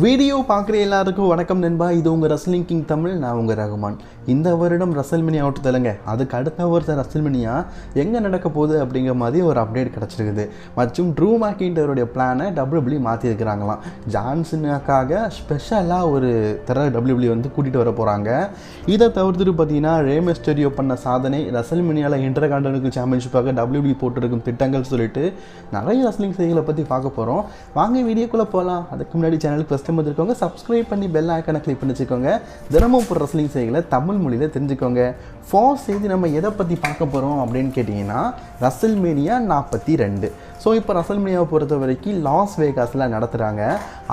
Video பார்க்குற எல்லாருக்கும் வணக்கம் நண்பா. இது உங்கள் ரஸ்லிங் கிங் தமிழ். நான் உங்கள் ரகுமான். இந்த வருடம் ரசல்மனியா அவுட் தலைங்க. அதுக்கு அடுத்த வருஷம் ரசல்மனியா எங்கே நடக்க போகுது அப்படிங்கிற மாதிரி ஒரு அப்டேட் கிடச்சிருக்குது. மற்றும் ட்ரூ மேக்கிண்டருடைய பிளானை WWE மாற்றிருக்கிறாங்களாம். ஜான்சனுக்காக ஸ்பெஷலாக ஒரு WWE வந்து கூட்டிகிட்டு வர போகிறாங்க. இதை தவிர்த்துட்டு பார்த்தீங்கன்னா ரே மிஸ்டீரியோ பண்ண சாதனை, ரசல்மனியாவில் இன்டர்கான்டினென்டல் சாம்பியன்ஷிப்பாக WWE போட்டிருக்கும் திட்டங்கள் சொல்லிட்டு நிறைய ரஸ்லிங் செய்திகளை பற்றி பார்க்க போகிறோம். வாங்க வீடியோக்குள்ளே போகலாம். அதுக்கு முன்னாடி சேனலுக்கு ஃபஸ்ட் டைம் வந்துருக்கோங்க, சப்ஸ்கிரைப் பண்ணி பெல் ஐக்கானை கிளிக் பண்ணி வச்சுக்கோங்க. தினமும் போகிற ரஸ்லிங் செய்திகளை தமிழ் மொழியில் தெரிஞ்சுக்கோங்க. ஃபர்ஸ்ட் செய்தி நம்ம எதை பற்றி பார்க்க போகிறோம் அப்படின்னு கேட்டிங்கன்னா ரசல்மேனியா 42. ஸோ இப்போ ரசல்மேனியாவை பொறுத்த வரைக்கும் லாஸ் வேகாஸில் நடத்துகிறாங்க.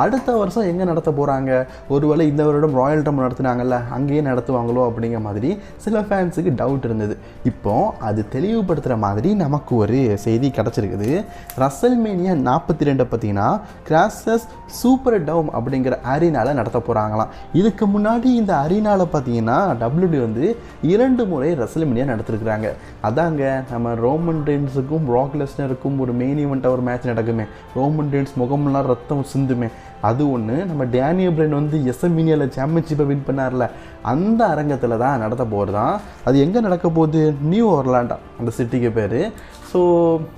அடுத்த வருஷம் எங்கே நடத்த போகிறாங்க? ஒருவேளை இந்த வருடம் ராயல் ரம்பிள் நடத்துனாங்கல்ல, அங்கேயே நடத்துவாங்களோ அப்படிங்கிற மாதிரி சில ஃபேன்ஸுக்கு டவுட் இருந்தது. இப்போது அது தெளிவுபடுத்துகிற மாதிரி நமக்கு ஒரு செய்தி கிடச்சிருக்குது. ரசல்மேனியா 42 பார்த்தீங்கன்னா கிராசஸ் சூப்பர் டவும் அப்படிங்கிற அரீனாவில் நடத்த போகிறாங்களாம். இதுக்கு முன்னாடி இந்த அரீனாவில் பார்த்தீங்கன்னா WWE வந்து 2 முறை ரசல்மேனியா நடத்திருக்கிறாங்க. அதாங்க நம்ம ரோமன் ரெயின்ஸுக்கும் ப்ராக் லெஸ்னருக்கும் ஒரு மெயின் ஈவெண்ட்டாக ஒரு மேட்ச் நடக்குமே, ரோமன் ரெயின்ஸ் முகமெல்லாம் ரத்தம் சிந்துமே, அது ஒன்று. நம்ம டேனியல் பிரைன் வந்து எஸ்எம்இனியாவில் சாம்பியன்ஷிப்பை வின் பண்ணார்ல, அந்த அரங்கத்தில் தான் நடத்த போகிறது தான். அது எங்கே நடக்க போகுது? நியூ ஒர்லாண்டா அந்த சிட்டிக்கு பேர். ஸோ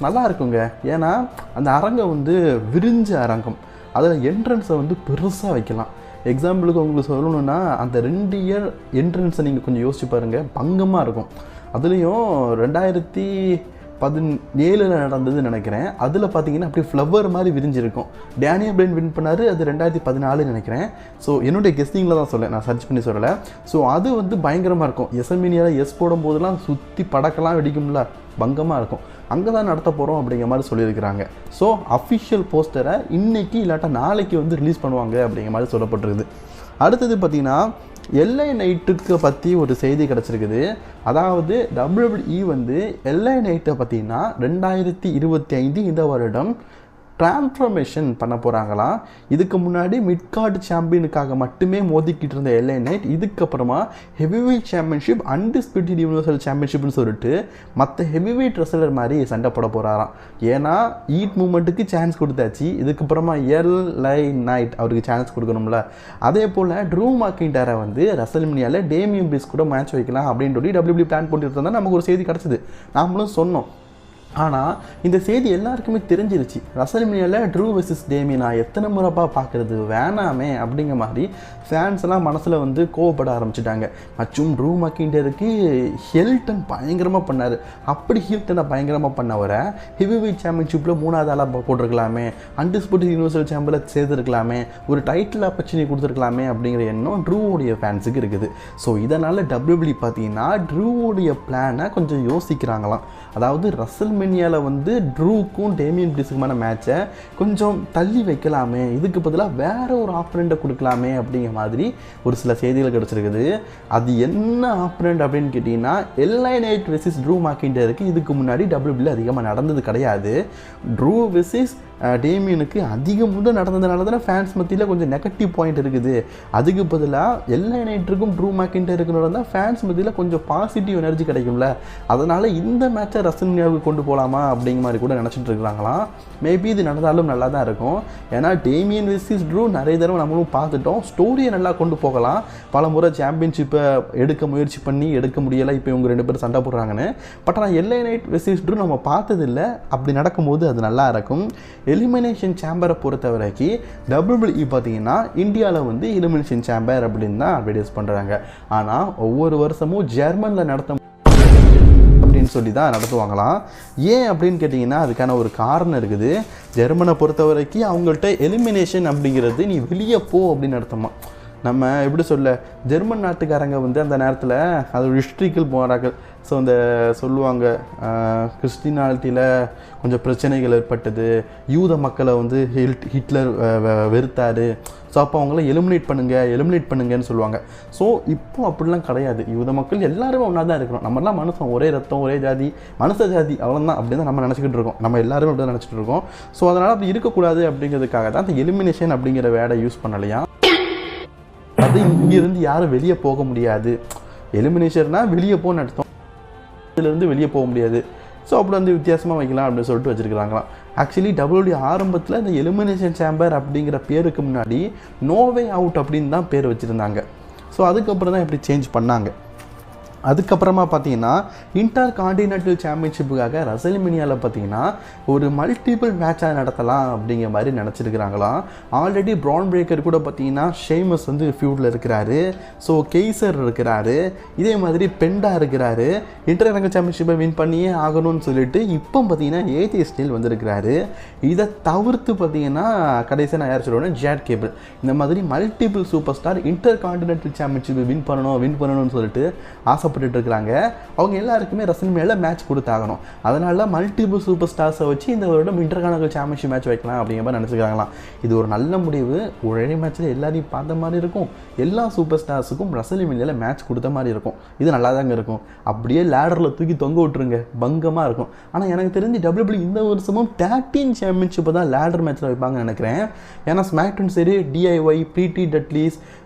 நல்லா இருக்குங்க. ஏன்னா அந்த அரங்கம் வந்து விரிஞ்ச அரங்கம், அதில் என்ட்ரன்ஸை வந்து பெருசாக வைக்கலாம். எக்ஸாம்பிளுக்கு உங்களுக்கு சொல்லணுன்னா அந்த 2 இயர் என்ட்ரன்ஸை நீங்கள் கொஞ்சம் யோசிச்சு பாருங்கள், பங்கமாக இருக்கும். அதுலேயும் 2017 நடந்ததுன்னு நினைக்கிறேன். அதில் பார்த்தீங்கன்னா அப்படி ஃப்ளவர் மாதிரி விரிஞ்சிருக்கும். டேனியல் பிரைன் வின் பண்ணார், அது 2014 நினைக்கிறேன். ஸோ என்னுடைய கெஸ்டிங்கில் தான் சொல்லேன், நான் சர்ச் பண்ணி சொல்லலை. ஸோ அது வந்து பயங்கரமாக இருக்கும். எஸ்எம்இனியாவில் எஸ் போடும்போதெல்லாம் சுற்றி படக்கெல்லாம் வெடிக்கும்ல, பங்கமாக இருக்கும். அங்கே தான் நடத்த போகிறோம் அப்படிங்கிற மாதிரி சொல்லியிருக்கிறாங்க. ஸோ அஃபிஷியல் போஸ்டரை இன்றைக்கி இல்லாட்டா நாளைக்கு வந்து ரிலீஸ் பண்ணுவாங்க அப்படிங்கிற மாதிரி சொல்லப்பட்டிருக்குது. அடுத்தது பார்த்திங்கன்னா LA நைட்டுக்கு பற்றி ஒரு செய்தி கிடச்சிருக்குது. அதாவது WWE வந்து LA நைட்டை பார்த்திங்கன்னா 2025 இந்த வருடம் டிரான்ஸ்ஃபர்மேஷன் பண்ண போகிறாங்களாம். இதுக்கு முன்னாடி மிட்கார்டு சாம்பியனுக்காக மட்டுமே மோதிக்கிட்டு இருந்த LA நைட் இதுக்கப்புறமா ஹெவிவெயிட் சாம்பியன்ஷிப், அன்டிஸ்பியூட்டட் யூனிவர்சல் சாம்பியன்ஷிப்னு சொல்லிட்டு மற்ற ஹெவிவெயிட் ரெஸ்லர் மாதிரி சண்டை போட போகிறாராம். ஏன்னா ஈட் மூமெண்ட்டுக்கு சான்ஸ் கொடுத்தாச்சு, இதுக்கப்புறமா LA நைட் அவருக்கு சான்ஸ் கொடுக்கணும்ல. அதே போல் ட்ரூ மேக்கின்டைரை வந்து ரசல்மேனியாவில் டேமியன் பிரிஸ்ட் கூட மேட்ச் வைக்கலாம் அப்படின்னு சொல்லி WWE பிளான் பண்ணிட்டு இருந்தால் நமக்கு ஒரு செய்தி கிடச்சிது, நாமளும் சொன்னோம். ஆனால் இந்த செய்தி எல்லாருக்குமே தெரிஞ்சிருச்சு. ரசல்மேனியாவில் ட்ரூ வெர்சஸ் டேமியன் நான் எத்தனை முறைப்பா பார்க்குறது, வேணாமே அப்படிங்கிற மாதிரி ஃபேன்ஸ் எல்லாம் மனசில் வந்து கோவப்பட ஆரம்பிச்சிட்டாங்க. மற்றும் ட்ரூ மேக்கின்டைருக்கு ஹில்டன் பயங்கரமாக பண்ணார். அப்படி ஹில்டனை பயங்கரமாக பண்ணவரை ஹெவிவெயிட் சாம்பியன்ஷிப்பில் 3வது ஆளாக போட்டிருக்கலாமே, அன்டிஸ்பியூட்டட் யூனிவர்சல் சாம்பியனில் சேர்த்துருக்கலாமே, ஒரு டைட்டில் ஆப்பர்ச்சுனிட்டி கொடுத்துருக்கலாமே அப்படிங்கிற எண்ணம் ட்ரூவோடைய ஃபேன்ஸுக்கு இருக்குது. ஸோ இதனால் WWE பார்த்தீங்கன்னா ட்ரூவோடைய பிளானை கொஞ்சம் யோசிக்கிறாங்களாம். அதாவது ரசல்மேனியாவில் வந்து ட்ரூக்கும் டேமியன் பிரிஸ்க்குமான மேட்சை கொஞ்சம் தள்ளி வைக்கலாமே, இதுக்கு பதிலாக வேறு ஒரு ஆப்பனண்ட்டை கொடுக்கலாமே அப்படிங்கிற மாதிரி ஒரு சில செய்திகள் கிடச்சிருக்குது. அது என்ன ஆப்பனண்ட் அப்படின்னு கேட்டிங்கன்னா LA நைட் வெர்சஸ் ட்ரூ மேக்கின்டைருக்கு இதுக்கு முன்னாடி WWE அதிகமாக நடந்தது கிடையாது. ட்ரூ வெர்சஸ் டேமியனுக்கு அதிகம் முதல் நடந்ததுனால தானே ஃபேன்ஸ் மத்தியில் கொஞ்சம் நெகட்டிவ் பாயிண்ட் இருக்குது. அதுக்கு பதிலாக LA நைட்டுக்கும் ட்ரூ மேக்கின்டைருக்கும் தான் ஃபேன்ஸ் மத்தியில் கொஞ்சம் பாசிட்டிவ் எனர்ஜி கிடைக்கும்ல. அதனால் இந்த மேட்சை ரசல்மேனியாவுக்கு கொண்டு போகலாமா அப்படிங்கிற மாதிரி கூட நினச்சிட்டு இருக்கிறாங்களாம். மேபி இது நடந்தாலும் நல்லா தான் இருக்கும். ஏன்னா டேமியன் வெர்சஸ் ட்ரூ நிறைய தடவை நம்மளும் பார்த்துட்டோம். ஸ்டோரியை நல்லா கொண்டு போகலாம். பல முறை சாம்பியன்ஷிப்பை எடுக்க முயற்சி பண்ணி எடுக்க முடியலை, இப்போ இவங்க 2 பேரும் சண்டை போடுறாங்கன்னு. பட் ஆனால் LA நைட் வெர்சஸ் ட்ரூ நம்ம பார்த்ததில்லை. அப்படி நடக்கும்போது அது நல்லா இருக்கும். எலிமினேஷன் சேம்பரை பொறுத்த வரைக்கும் WWE பார்த்தீங்கன்னா இந்தியாவில் வந்து எலிமினேஷன் சேம்பர் அப்படின்னு தான் அட்வர்டைஸ் பண்ணுறாங்க. ஆனால் ஒவ்வொரு வருஷமும் ஜெர்மனில் நடத்த அப்படின்னு சொல்லி தான் நடத்துவாங்களாம். ஏன் அப்படின்னு கேட்டிங்கன்னா அதுக்கான ஒரு காரணம் இருக்குது. ஜெர்மனை பொறுத்த வரைக்கும் அவங்கள்ட்ட எலிமினேஷன் அப்படிங்கிறது நீ வெளியே போ அப்படின்னு அர்த்தமா. நம்ம எப்படி சொல்ல, ஜெர்மன் நாட்டுக்காரங்க வந்து அந்த நேரத்தில் அது ஒரு ஹிஸ்ட்ரிக்கல் போராக்கள். ஸோ அந்த சொல்லுவாங்க கிறிஸ்டினாலிட்டியில் கொஞ்சம் பிரச்சனைகள் ஏற்பட்டது, யூத மக்களை வந்து ஹிட்லர் வெறுத்தார். ஸோ அப்போ அவங்கள எலிமினேட் பண்ணுங்கன்னு சொல்லுவாங்க. ஸோ இப்போ அப்படிலாம் கிடையாது. யூத மக்கள் எல்லாருமே ஒன்றா தான் இருக்கிறோம். நம்மளாம் மனுஷன், ஒரே ரத்தம், ஒரே ஜாதி, மனுஷ ஜாதி, அவ்வளோதான் அப்படின்னு தான் நம்ம நினச்சிக்கிட்டு இருக்கோம். நம்ம எல்லாருமே அப்படி தான் நினச்சிட்டு இருக்கோம். ஸோ அதனால் அப்படி இருக்கக்கூடாது அப்படிங்கிறதுக்காக தான் அந்த எலிமினேஷன் அப்படிங்கிற வேர்டை யூஸ் பண்ணலையா. அது இங்கிருந்து யாரும் வெளியே போக முடியாது. எலிமினேஷன்னா வெளியே போன்னு அர்த்தம், இதிலிருந்து வெளியே போக முடியாது. ஸோ அப்படி வந்து வித்தியாசமாக வைக்கலாம் அப்படின்னு சொல்லிட்டு வச்சுருக்காங்களாம். ஆக்சுவலி WWE ஆரம்பத்தில் இந்த எலிமினேஷன் சேம்பர் அப்படிங்கிற பேருக்கு முன்னாடி நோவே அவுட் அப்படின்னு தான் பேர் வச்சுருந்தாங்க. ஸோ அதுக்கப்புறம் தான் இப்படி சேஞ்ச் பண்ணாங்க. அதுக்கப்புறமா பார்த்தீங்கன்னா இன்டர் கான்டினென்டல் சாம்பியன்ஷிப்புக்காக ரசல்மேனியாவில் பார்த்தீங்கன்னா ஒரு மல்டிபிள் மேட்சாக நடத்தலாம் அப்படிங்கிற மாதிரி நினச்சிருக்கிறாங்களாம். ஆல்ரெடி ப்ரான் பிரேக்கர் கூட பார்த்தீங்கன்னா ஷேமஸ் வந்து ஃபியூடில் இருக்கிறாரு. ஸோ கெய்சர் இருக்கிறாரு, இதே மாதிரி பெண்டா இருக்கிறாரு. இன்டர்நேஷனல் சாம்பியன்ஷிப்பை வின் பண்ணியே ஆகணும்னு சொல்லிட்டு இப்போ பார்த்தீங்கன்னா ஏஜே ஸ்டைல் வந்திருக்கிறாரு. இதை தவிர்த்து பார்த்தீங்கன்னா கடைசியாக நான் யார் சொல்லுவேன்னா ஜாட் கேபிள். இந்த மாதிரி multiple super star intercontinental சாம்பியன்ஷிப்பை வின் பண்ணணும்னு சொல்லிட்டு ஆசைப்பட்டு இருக்கிறாங்க. அவங்க எல்லாருக்குமே ரசல்மேனியாவில் மேட்ச் கொடுத்தாகணும். அதனால மல்டிபிள் சூப்பர் ஸ்டார்ஸை வச்சு இந்த வருடம் இன்டர்கான்டினென்டல் சாம்பியன்ஷிப் மேட்ச் வைக்கலாம் அப்படிங்கிற மாதிரி நினச்சிக்கிறாங்களாம். இது ஒரு நல்ல முடிவு. ஒரே மேட்ச்சில் எல்லாரையும் பார்த்த மாதிரி இருக்கும், எல்லா சூப்பர் ஸ்டார்ஸுக்கும் ரசல்மேனியாவில் மேட்ச் கொடுத்த மாதிரி இருக்கும். இது நல்லா தாங்க இருக்கும். அப்படியே லேடரில் தூக்கி தொங்க விட்டுருங்க, பங்கமாக இருக்கும். ஆனால் எனக்கு தெரிஞ்சு WWE இந்த வருஷமும் டேக் டீம் சாம்பியன்ஷிப்பை தான் லேடர் மேட்ச்சில் வைப்பாங்கன்னு நினைக்கிறேன். ஏன்னா ஸ்மாக்டவுன் சரி, DIY, ப்ரீட்டி டட்லீஸ்,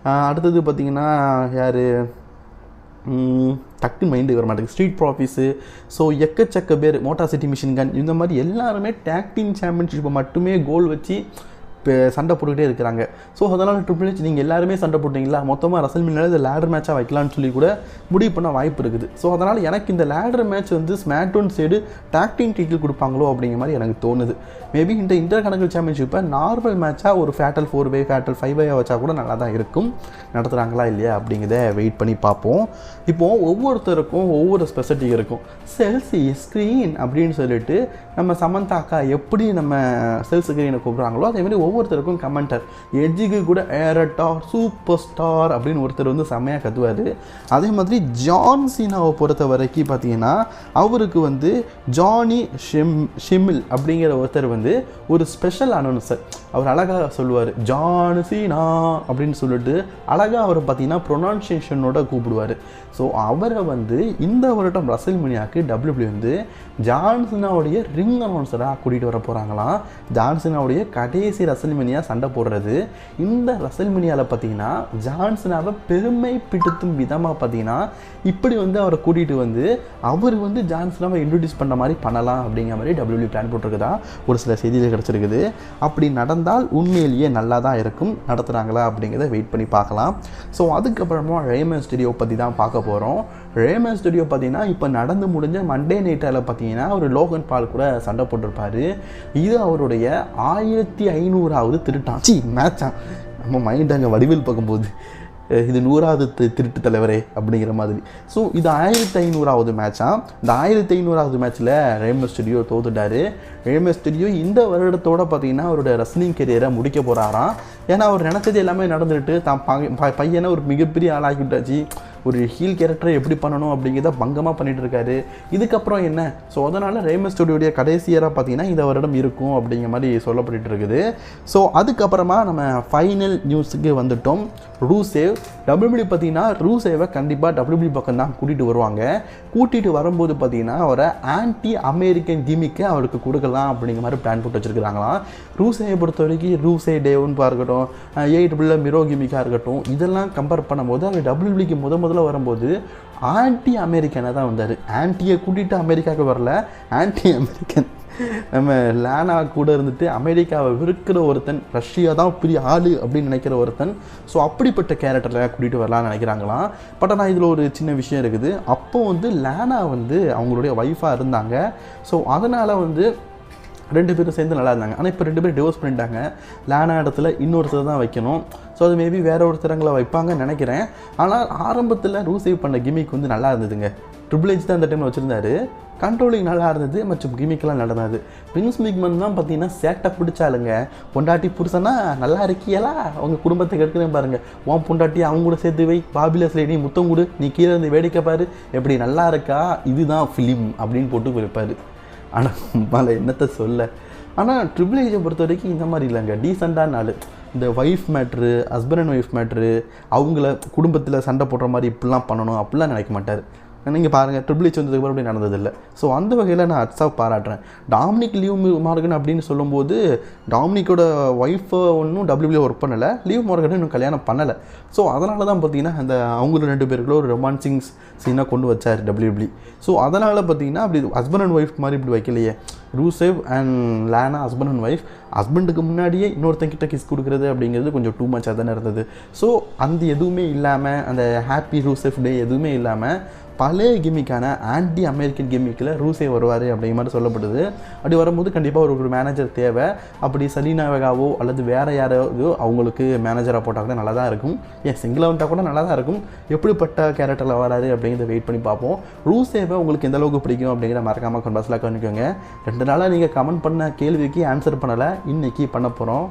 அடுத்தது பார்த்தீங்கன்னா யார் டக்கு மைண்டு வர மாட்டேங்குது, ஸ்ட்ரீட் ப்ராஃபிஸு, ஸோ எக்கச்சக்க பேர், மோட்டார் சிட்டி மிஷின் கன், இந்த மாதிரி எல்லாருமே டேக் டீம் சாம்பியன்ஷிப்பை மட்டுமே கோல் வச்சு இப்போ சண்டை போட்டுக்கிட்டே இருக்கிறாங்க. ஸோ அதனால் ட்ரிபிள் ஹெச் நீங்கள் எல்லாருமே சண்டை போட்டிங்களா, மொத்தமாக ரசல்மேனியாவில் இந்த லேடர் மேட்சாக வைக்கலான்னு சொல்லி கூட முடிவு பண்ண வாய்ப்பு இருக்குது. ஸோ அதனால் எனக்கு இந்த லேடர் மேட்ச் வந்து SmackDown side tag team title கொடுப்பாங்களோ அப்படிங்கிற மாதிரி எனக்கு தோணுது. மேபி இந்த இன்டர்கான்டினென்டல் சாம்பியன்ஷிப்பை நார்மல் மேட்சாக ஒரு ஃபேட்டல் 4-way ஃபேட்டல் 5-way வச்சா கூட நல்லா தான் இருக்கும். நடத்துகிறாங்களா இல்லையா அப்படிங்கிறத வெயிட் பண்ணி பார்ப்போம். இப்போது ஒவ்வொருத்தருக்கும் ஒவ்வொரு ஸ்பெசிஃபிக் இருக்கும். செல்சி ஸ்க்ரீன் அப்படின்னு சொல்லிட்டு நம்ம சமந்தாக்கா எப்படி நம்ம செல்ஸ் ஸ்க்ரீனை கூப்பிட்றாங்களோ அதேமாதிரி ஒவ்வொருத்தருக்கும் கமெண்டர். எட்ஜுக்கு கூட ஏரட்டார் சூப்பர் ஸ்டார் அப்படின்னு ஒருத்தர் வந்து செம்மையாக கத்துவார். அதே மாதிரி ஜான் சீனாவை பொறுத்த வரைக்கும் பார்த்தீங்கன்னா அவருக்கு வந்து ஜானி ஷிமில் அப்படிங்கிற ஒருத்தர் வந்து ஒரு ஸ்பெஷல் அனௌன்சர். அவர் அழகாக சொல்லுவார் ஜான் சீனா அப்படின்னு சொல்லிட்டு அழகாக அவர் பார்த்தீங்கன்னா ப்ரொனன்சியேஷனோட கூப்பிடுவார். ஸோ அவரை வந்து இந்த வருடம் ரசல்மேனியாவுக்கு WWE வந்து ஜான்சனாவுடைய ரிங் அனௌன்சராக கூட்டிகிட்டு வர போகிறாங்களாம். ஜான்சனாவுடைய கடைசி ரசல்மேனியா சண்டை போடுறது. இந்த ரசல்மேனியாவில் பார்த்தீங்கன்னா ஜான்சனாவை பெருமைப்படுத்தும் விதமாக பார்த்தீங்கன்னா இப்படி வந்து அவரை கூட்டிகிட்டு வந்து அவர் வந்து ஜான்சனாவை இன்ட்ரடியூஸ் பண்ண மாதிரி பண்ணலாம் அப்படிங்கிற மாதிரி WWE பிளான் போட்டிருக்குதா ஒரு சில செய்திகள் கிடச்சிருக்குது. அப்படி நடந்தால் உண்மையிலேயே நல்லா தான் இருக்கும். நடத்துகிறாங்களா அப்படிங்கிறத வெயிட் பண்ணி பார்க்கலாம். ஸோ அதுக்கப்புறமா ரேமன் ஸ்டுடியோ பற்றி தான் பார்க்க போகிறோம். ரேமன் ஸ்டுடியோ பார்த்தீங்கன்னா இப்போ நடந்து முடிஞ்ச மண்டே நைட்டில் பார்த்தீங்கன்னா ஒரு லோகன் பால் கூட சண்டை போட்டிருப்பார். இது அவருடைய 1500வது திருட்டான் மேட்சா. நம்ம மைண்ட் அங்கே வடிவில் பார்க்கும்போது இது 100வது திருட்டு தலைவரே அப்படிங்கிற மாதிரி. ஸோ இது 1500வது மேட்சா. இந்த 1500வது மேட்ச்சில் ரேமன் ஸ்டுடியோ தோத்துட்டார். ரேமன் ஸ்டுடியோ இந்த வருடத்தோடு பார்த்தீங்கன்னா அவரோட ரெஸ்லிங் கெரியரை முடிக்க போகிறாராம். ஏன்னா அவர் நினச்சது எல்லாமே நடந்துட்டு தான் பையனை ஒரு மிகப்பெரிய ஆளாக்கி விட்டாச்சு. ஒரு ஹீல் கேரக்டரை எப்படி பண்ணணும் அப்படிங்கிறத பங்கமாக பண்ணிகிட்டு இருக்காரு. இதுக்கப்புறம் என்ன? ஸோ அதனால் ரேமன் ஸ்டுடியோடைய கடைசி இயராக பார்த்தீங்கன்னா இந்த வருடம் இருக்கும் அப்படிங்கிற மாதிரி சொல்லப்பட்டு இருக்குது. ஸோ அதுக்கப்புறமா நம்ம ஃபைனல் நியூஸுக்கு வந்துட்டோம். ரூசேவ் WWE பார்த்தீங்கன்னா ரூசேவை கண்டிப்பாக WWE பக்கம் தான் கூட்டிகிட்டு வருவாங்க. கூட்டிகிட்டு வரும்போது பார்த்தீங்கன்னா அவரை ஆன்டி அமெரிக்கன் கிமிக்கு அவருக்கு கொடுக்கலாம் அப்படிங்கிற மாதிரி பிளான் போட்டு வச்சுருக்கிறாங்களாம். ரூசேவை பொறுத்த வரைக்கும் ரூசே டேவுன்னு இருக்கட்டும், ஏடபிள்யூ மிரோ கிமிக்காக இருக்கட்டும், இதெல்லாம் கம்பேர் பண்ணும்போது அவர் WWEக்கு முதல்ல வரும்போது ஆன்டி அமெரிக்கனாக தான் வந்தார். ஆன்டியை கூட்டிகிட்டு அமெரிக்காவுக்கு வரல, ஆன்டி அமெரிக்கன். நம்ம லேனா கூட இருந்துட்டு அமெரிக்காவை விற்கிற ஒருத்தன், ரஷ்யா தான் பெரிய ஆளு அப்படின்னு நினைக்கிற ஒருத்தன். ஸோ அப்படிப்பட்ட கேரக்டரில் கூட்டிகிட்டு வரலான்னு நினைக்கிறாங்களாம். பட் ஆனால் இதில் ஒரு சின்ன விஷயம் இருக்குது. அப்போ வந்து லேனா வந்து அவங்களுடைய ஒய்ஃபாக இருந்தாங்க. ஸோ அதனால் வந்து 2 பேரும் சேர்ந்து நல்லா இருந்தாங்க. ஆனால் இப்போ 2 பேரும் டிவோர்ஸ் பண்ணிட்டாங்க. லேனா இடத்துல இன்னொருத்தர் தான் வைக்கணும். ஸோ அது மேபி வேறு ஒருத்தரங்களை வைப்பாங்கன்னு நினைக்கிறேன். ஆனால் ஆரம்பத்தில் ரூசேவ் பண்ண கிமிக் வந்து நல்லா இருந்ததுங்க. ட்ரிபிள் ஹெச் தான் அந்த டைமில் வச்சுருந்தாரு. கண்ட்ரோலிங் நல்லா இருந்தது, மற்றும் கிமிக்கெல்லாம் நடந்தது. பிரின்ஸ் மிக்மன் தான் பார்த்தீங்கன்னா சேட்டை பிடிச்சாலுங்க. பொண்டாட்டி புருஷனா நல்லா இருக்கியலா, உங்கள் குடும்பத்தை கெடுக்கிறேன் பாருங்கள், உன் பொண்டாட்டி அவங்க கூட சேர்த்து வை, பாபிலஸ் லேடி முத்தம் கொடு, நீ கீழே இருந்து வேடிக்கை பாரு, எப்படி நல்லா இருக்கா, இதுதான் ஃபிலிம் அப்படின்னு போட்டு வைப்பார். ஆனால் மேலே என்னத்தை சொல்ல. ஆனால் ட்ரிபிள் ஹெச்சை பொறுத்த வரைக்கும் இந்த மாதிரி இல்லைங்க, டீசெண்டான ஆள். இந்த wife matter, husband and wife matter, அவங்கள குடும்பத்தில் சண்டை போடுற மாதிரி இப்படிலாம் பண்ணணும் அப்படிலாம் நினைக்க மாட்டார். நீங்கள் பாருங்கள் ட்ரிபிள் ஹெச் வந்ததுக்கு அப்படி நடந்ததில்லை. ஸோ அந்த வகையில் நான் அட்ஸாக பாராட்டுறேன். டாமினிக் லிவ் மார்கன் அப்படின்னு சொல்லும்போது டாமினிக்கோட ஒய்ஃபை ஒன்றும் டபிள்யூபிள்யூ ஒர்க் பண்ணலை, லிவ் மார்கன் இன்னும் கல்யாணம் பண்ணலை. ஸோ அதனால தான் பார்த்தீங்கன்னா அந்த அவங்களும் 2 பேருக்குள்ள ஒரு ரொமான்சிங் சீனாக கொண்டு வச்சார் டபிள்யூபிள்யூ. ஸோ அதனால் பார்த்தீங்கன்னா அப்படி ஹஸ்பண்ட் அண்ட் ஒய்ஃப் மாதிரி இப்படி வைக்கலையே. Rusev and Lana husband and wife, ஹஸ்பண்டுக்கு முன்னாடியே இன்னொருத்தங்கிட்ட கிஸ் கொடுக்குறது அப்படிங்கிறது கொஞ்சம் டூ மச்சாக தானே இருந்தது. ஸோ அந்த எதுவுமே இல்லாமல், அந்த ஹாப்பி ரூசேவ் டே எதுவுமே இல்லாமல் பழைய கிமிக்கான ஆன்டி அமெரிக்கன் கிமிக்கில் ரூசே வருவார் அப்படிங்கிற மாதிரி சொல்லப்படுது. அப்படி வரும்போது கண்டிப்பாக ஒரு மேனேஜர் தேவை. அப்படி சலீனா வெகாவோ அல்லது வேறு யாராவது அவங்களுக்கு மேனேஜராக போட்டால் கூட நல்லா தான் இருக்கும். சிங்கிளாக வந்துட்டால் கூட நல்லா தான் இருக்கும். எப்படிப்பட்ட கேரக்டரில் வராரு அப்படிங்கிறத வெயிட் பண்ணி பார்ப்போம். ரூசேவை உங்களுக்கு எந்த அளவுக்கு பிடிக்கும் அப்படிங்கிற மறக்காமல் கமெண்ட்ஸில் கவனிக்கோங்க. 2 நாளாக நீங்கள் கமெண்ட் பண்ண கேள்விக்கு ஆன்சர் பண்ணலை, இன்றைக்கி பண்ண போகிறோம்.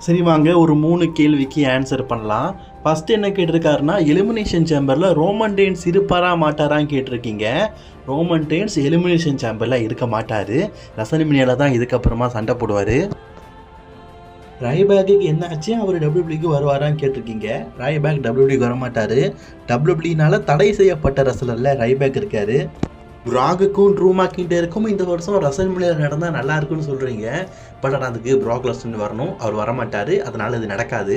சரி வாங்க, ஒரு 3 கேள்விக்கு ஆன்சர் பண்ணலாம். ஃபஸ்ட்டு என்ன கேட்டிருக்காருன்னா, எலிமினேஷன் சேம்பரில் ரோமன் ரெயின்ஸ் இருப்பாரா மாட்டாரான்னு கேட்டிருக்கீங்க. ரோமன் ரெயின்ஸ் எலிமினேஷன் சேம்பரில் இருக்க மாட்டார். ரசல்மேனியாவில் தான் இதுக்கப்புறமா சண்டை போடுவார். ராய்பேக்கு என்ன ஆச்சு, அவர் டபிள்யூபிள்யூக்கு வருவாரான்னு கேட்டிருக்கீங்க. ராய்பேக் டபிள்யூபிள்யூக்கு வரமாட்டார். டபிள்யூபிள்யூனால தடை செய்யப்பட்ட ரசலரில் ராய்பேக் இருக்கார். ப்ராகுக்கும் ட்ரூ மேக்கின்டருக்கும் இந்த வருஷம் ரசல்மேனியா நடந்தால் நல்லா இருக்குன்னு சொல்கிறீங்க. பட் ஆனால் அதுக்கு ப்ராக் லெஸ்னர் வரணும், அவர் வரமாட்டார், அதனால் இது நடக்காது.